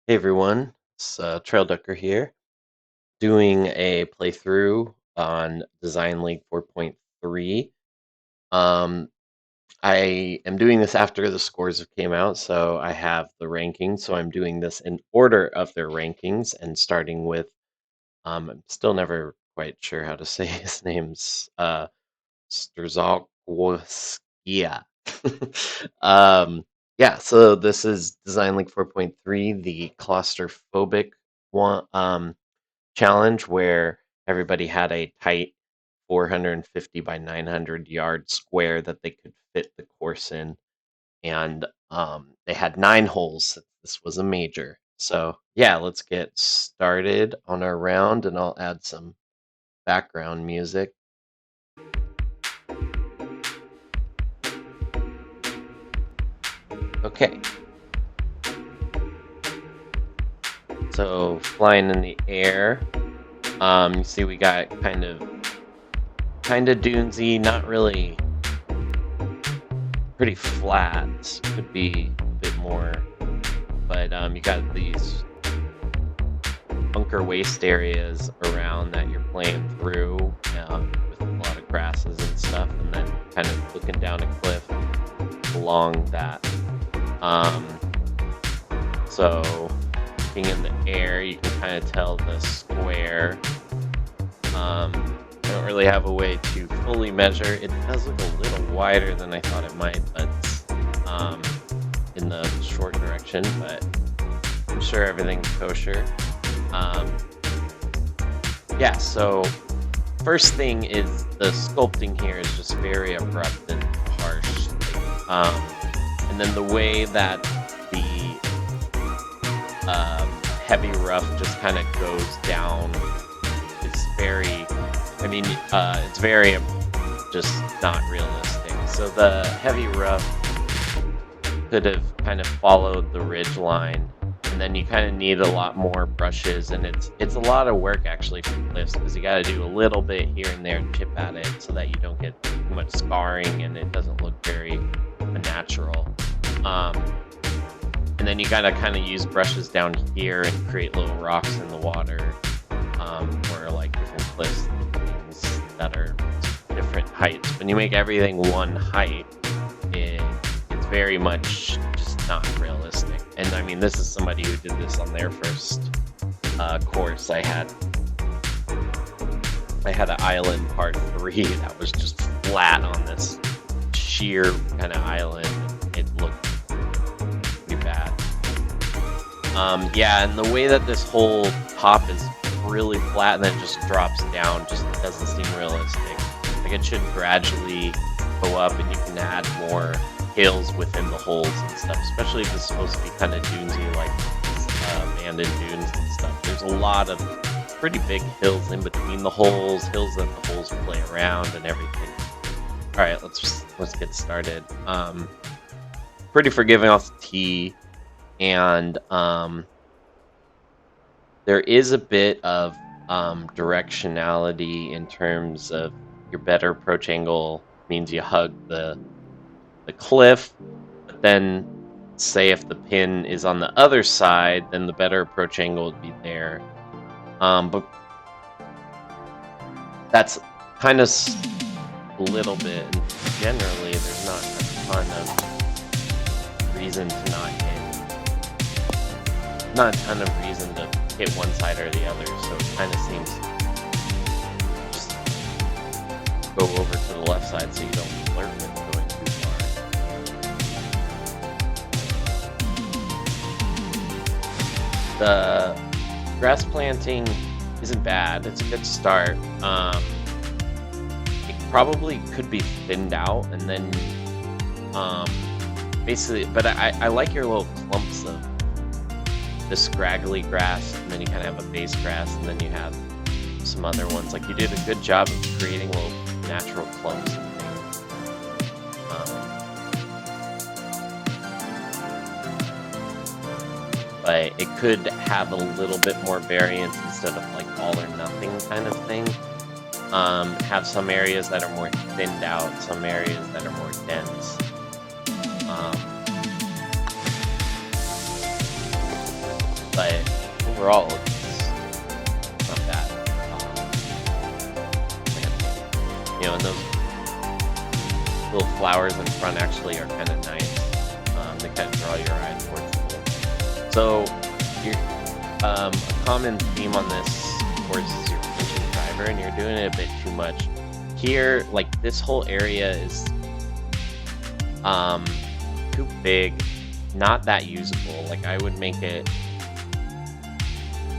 Hey everyone, it's Trail Ducker here, doing a playthrough on Design League 4.3. Um, I am doing this after the scores have came out, so I have the rankings. So I'm doing this in order of their rankings and starting with, I'm still never quite sure how to say his name's Strzalkowskia. Yeah, so this is Design League 4.3, the claustrophobic one. Challenge where everybody had a tight 450 by 900 yard square that they could fit the course in, and they had 9 holes. This was a major. So yeah, let's get started on our round, and I'll add some background music. Okay, so flying in the air. You see we got kind of dunesy, not really pretty flat. Could be a bit more, but you got these bunker waste areas around that you're playing through with a lot of grasses and stuff, and then kind of looking down a cliff along that. So being in the air, you can kind of tell the square. I don't really have a way to fully measure. It does look a little wider than I thought it might, but in the short direction, but I'm sure everything's kosher. Yeah, so first thing is the sculpting here is just very abrupt and harsh. And then the way that the heavy rough just kind of goes down is very, it's very just not realistic. So the heavy rough could have kind of followed the ridge line, and then you kind of need a lot more brushes, and it's a lot of work actually for cliffs because you got to do a little bit here and there and chip at it so that you don't get too much scarring and it doesn't look very natural. And then you gotta kind of use brushes down here and create little rocks in the water, or like different cliffs and things that are different heights. When you make everything one height, it's very much just not realistic. And I mean, this is somebody who did this on their first course. I had an island part 3 that was just flat on this sheer kind of island. It looked pretty bad. Yeah, and the way that this whole top is really flat and then just drops down just doesn't seem realistic. Like it should gradually go up, and you can add more hills within the holes and stuff, especially if it's supposed to be kind of dunesy, like abandoned dunes and stuff. There's a lot of pretty big hills in between the holes, hills that the holes play around and everything. All right, let's get started. Pretty forgiving off the tee, and there is a bit of directionality in terms of your better approach angle means you hug the cliff, but then say if the pin is on the other side, then the better approach angle would be there. But that's kind of a little bit. Generally, there's not a ton of reason to not hit one side or the other, so it kind of seems just go over to the left side so you don't flirt with going too far. The grass planting isn't bad. It's a good start. It probably could be thinned out, and then basically, but I like your little clumps of the scraggly grass, and then you kind of have a base grass, and then you have some other ones. Like, you did a good job of creating little natural clumps and things. But it could have a little bit more variance instead of like all or nothing kind of thing. Have some areas that are more thinned out, some areas that are more dense. but overall, it's not bad. You know, and those little flowers in front actually are kind of nice. They kind of draw your eye towards the goal. So, a common theme on this course is you're pinching driver and you're doing it a bit too much. Here, like this whole area is too big, not that usable. Like I would make it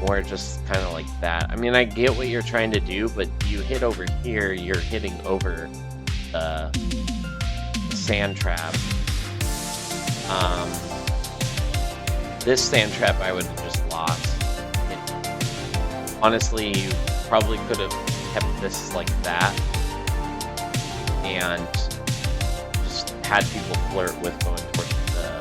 more just kind of like that. I mean, I get what you're trying to do, but you hit over here, you're hitting over the sand trap. This sand trap I would have just lost. Honestly, you probably could have kept this like that and just had people flirt with going towards this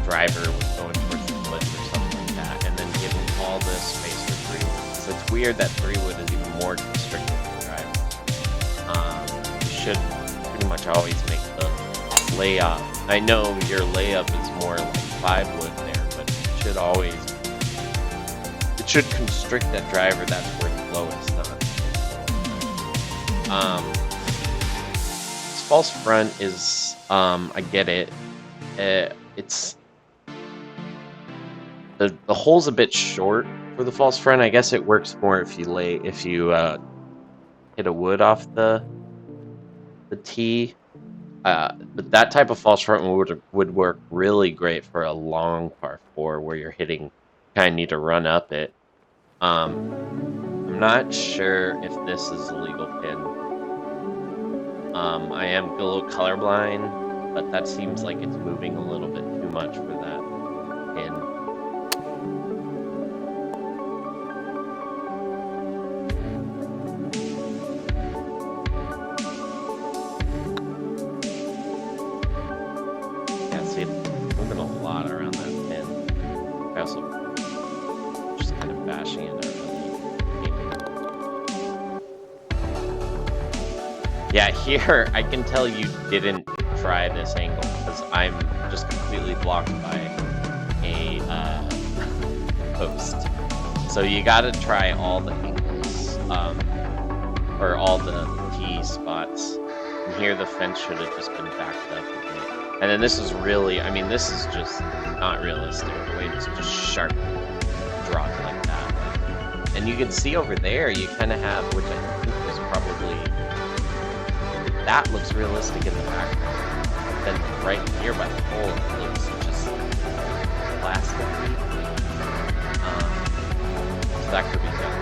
driver with going towards the cliff or something like that, and then give them all this space for 3-wood. So it's weird that 3-wood is even more constricted than driver. You should pretty much always make the layup. I know your layup is more like 5-wood there, but it should constrict that driver. That's where the flow is not. This false front is, I get it. It's the hole's a bit short for the false front. I guess it works more if you hit a wood off the tee. But that type of false front would work really great for a long par 4 where you're hitting, kind of need to run up it. I'm not sure if this is a legal pin. I am a little colorblind, but that seems like it's moving a little bit too much for that pin. Yeah, see, it's moving a lot around that pin. I also just kind of bashing it. Yeah, here I can tell you didn't try this angle because I'm just completely blocked by a post. So you gotta try all the angles, or all the tee spots. And here the fence should have just been backed up a bit. And then this is really, I mean, this is just not realistic. The way it's just sharp drop like that. And you can see over there, you kind of have, which I think was probably, that looks realistic in the background. Then right here by the hole, it looks just plasticky. So that could be done.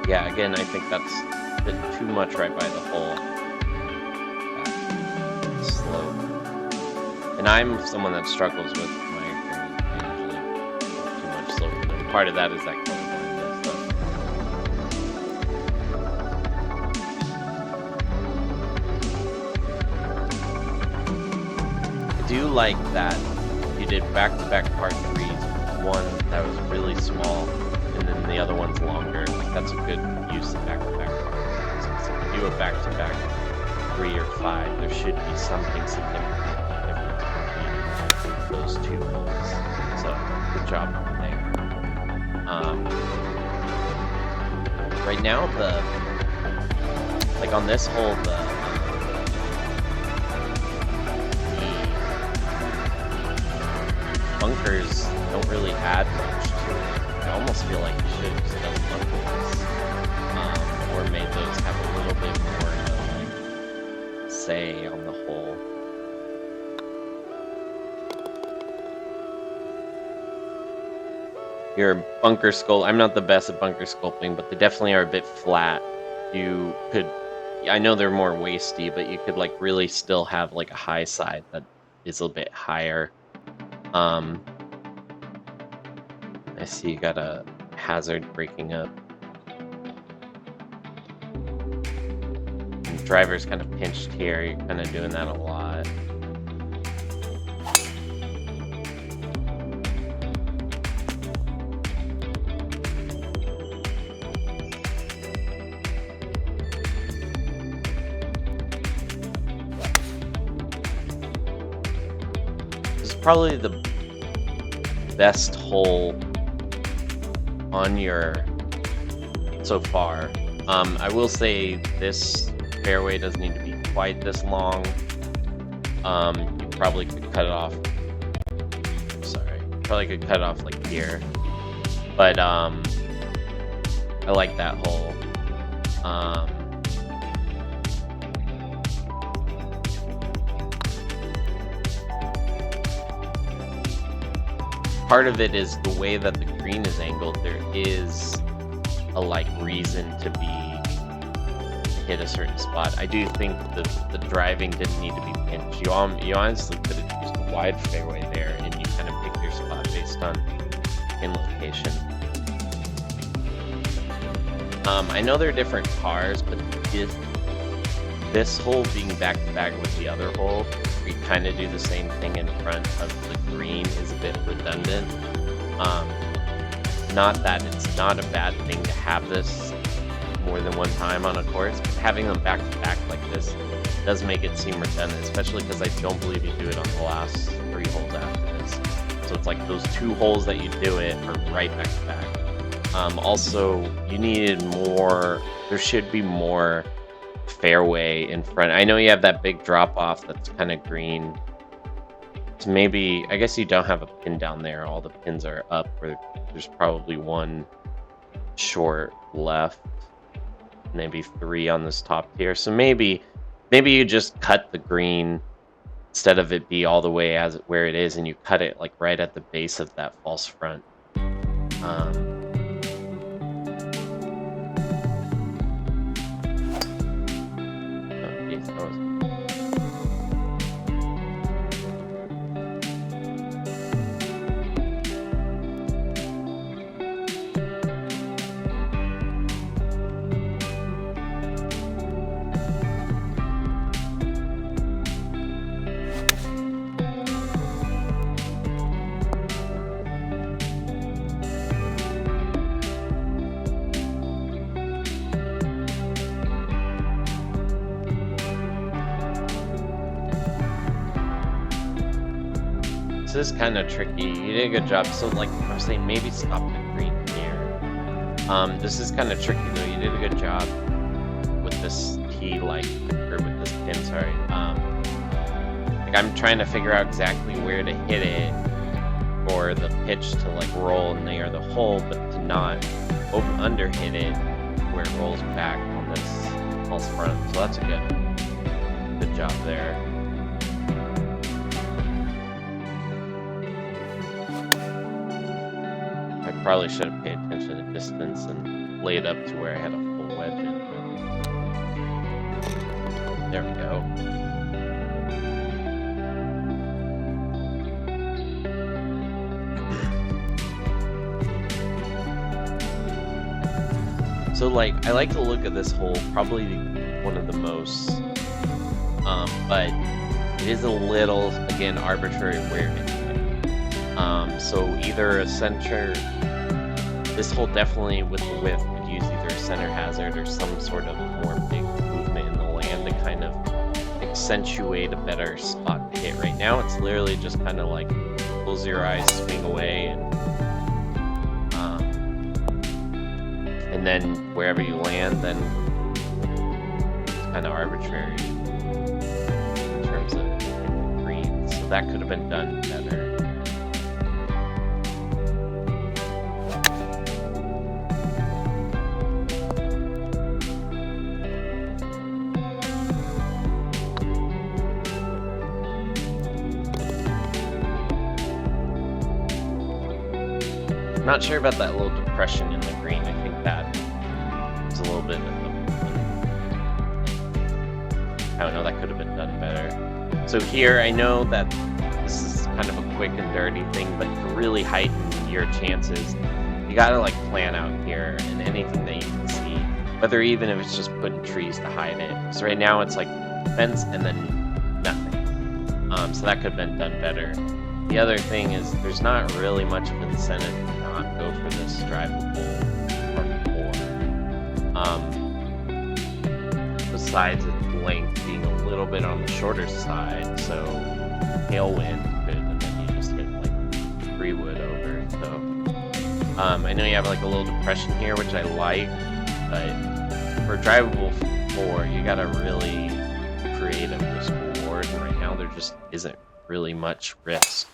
Yeah, again, I think that's a bit too much right by the hole. Slope. And I'm someone that struggles with part of that is that colorblind stuff. I do like that you did back-to-back par 3s. One that was really small, and then the other one's longer. Like that's a good use of back-to-back par 3s. So if you do a back-to-back 3 or 5, there should be something significant difference between those two holes. So good job there. Right now, like on this hole, the bunkers don't really add much to it. I almost feel like you should have just done bunkers, or made those have a little bit more like say on the hole. Your bunker sculpt, I'm not the best at bunker sculpting, but they definitely are a bit flat. You could, I know they're more waisty, but you could like really still have like a high side that is a bit higher. I see you got a hazard breaking up. And driver's kind of pinched here, you're kind of doing that a lot. probably the best hole on your so far. I will say this fairway doesn't need to be quite this long. You probably could cut it off. Sorry, probably could cut it off like here. But I like that hole. Part of it is the way that the green is angled. There is a reason to hit a certain spot. I do think the driving didn't need to be pinched. You honestly could have used a wide fairway there, and you kind of pick your spot based on pin location. I know they're different cars, but this hole being back to back with the other hole, we kind of do the same thing in front of the green is a bit redundant. Not that it's not a bad thing to have this more than one time on a course, but having them back to back like this does make it seem redundant, especially because I don't believe you do it on the last 3 holes after this. So it's like those 2 holes that you do it are right back to back. Also, you needed more, there should be more fairway in front. I know you have that big drop off that's kind of green. So maybe, I guess you don't have a pin down there. All the pins are up, where there's probably 1 short left. Maybe 3 on this top tier. So maybe you just cut the green instead of it be all the way as where it is, and you cut it like right at the base of that false front. This is kind of tricky. You did a good job. So like I was saying, maybe stop the green here. This is kind of tricky though. You did a good job with this tee, or with this pin, sorry. I'm trying to figure out exactly where to hit it for the pitch to roll near the hole, but to not under hit it where it rolls back on this false front. So that's a good job there. Probably should have paid attention to distance and laid up to where I had a full wedge in. There we go. So I like to look at this hole, probably one of the most, but it is a little, again, arbitrary where it is. So either a center. This hole definitely, with the width, could use either a center hazard or some sort of more big movement in the land to kind of accentuate a better spot to hit. Right now, it's literally just kind of close your eyes, swing away, and then wherever you land, then it's kind of arbitrary in terms of green. So that could have been done better. Not sure about that little depression in the green. I think that was a little bit I don't know, that could have been done better. So here, I know that this is kind of a quick and dirty thing, but to really heighten your chances, you gotta plan out here and anything that you can see, whether even if it's just putting trees to hide it. So right now it's fence and then nothing. So that could have been done better. The other thing is there's not really much of an incentive to not go for this drivable par 4. Besides its length being a little bit on the shorter side, so tailwind could, and then you just I know you have like a little depression here, which I like, but for a drivable 4, you gotta really creative risk reward, and right now there just isn't really much risk.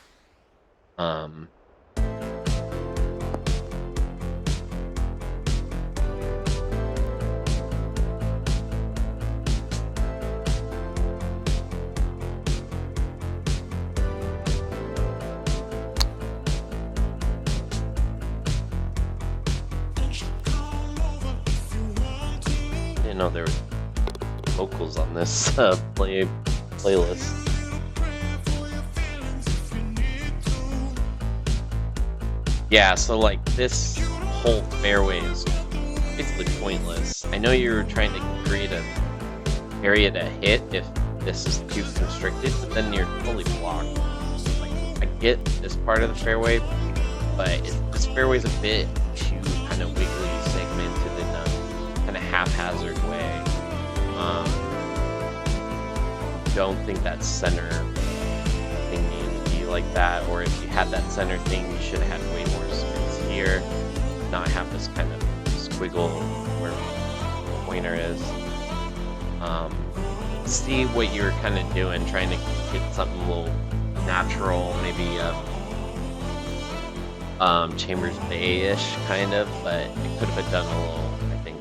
You know, there were vocals on this playlist. Yeah, so like this whole fairway is basically pointless. I know you're trying to create an area to hit if this is too constricted, but then you're fully blocked. Like, I get this part of the fairway, but this fairway's a bit too kind of wiggly, segmented in a kind of haphazard way. Don't think that center thing needed to be like that, or if you had that center thing, you should have had way more space here, not have this kind of squiggle where the pointer is. See what you're kind of doing, trying to get something a little natural, maybe Chambers Bay-ish kind of, but it could have been done a little, I think,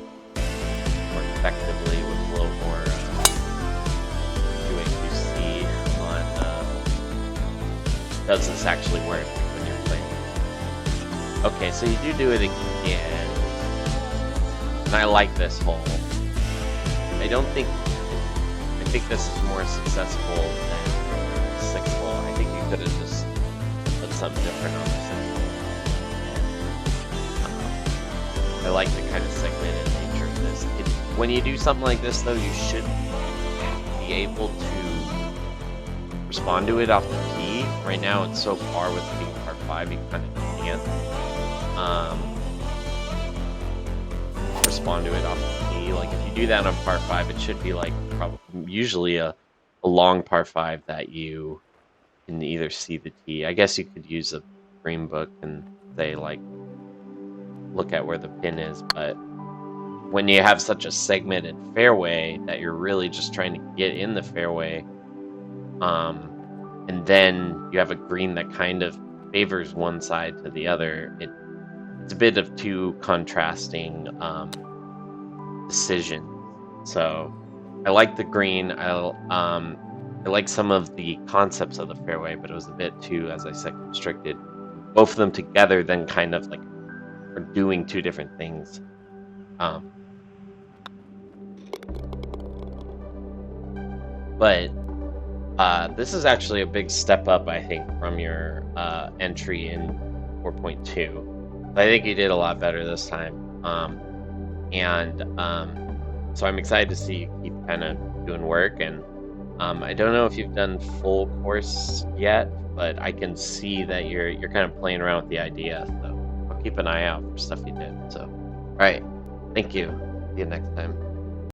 more effectively with a little more QAQC on does this actually work when you're playing. Okay, so you do it again, and I like this hole. I think this is more successful than the 6th hole. I think you could have just put something different on the 6th hole. I like the kind of segmented nature of this. When you do something like this, though, you should be able to respond to it off the tee. Right now, it's so far with it being par 5, you kind of can't respond to it off the tee. Like if you do that on par 5, it should be like usually a long par 5 that you can either see the tee. I guess you could use a green book and say like look at where the pin is, but when you have such a segmented fairway that you're really just trying to get in the fairway, and then you have a green that kind of favors one side to the other, it's a bit of two contrasting decision. So I like the green. I like some of the concepts of the fairway, but it was a bit too, as I said, constricted. Both of them together then kind of like are doing two different things. But this is actually a big step up, I think, from your entry in 4.2. I think you did a lot better this time. So I'm excited to see you keep kind of doing work. And I don't know if you've done full course yet, but I can see that you're kind of playing around with the idea. So I'll keep an eye out for stuff you did. So, all right. Thank you. See you next time.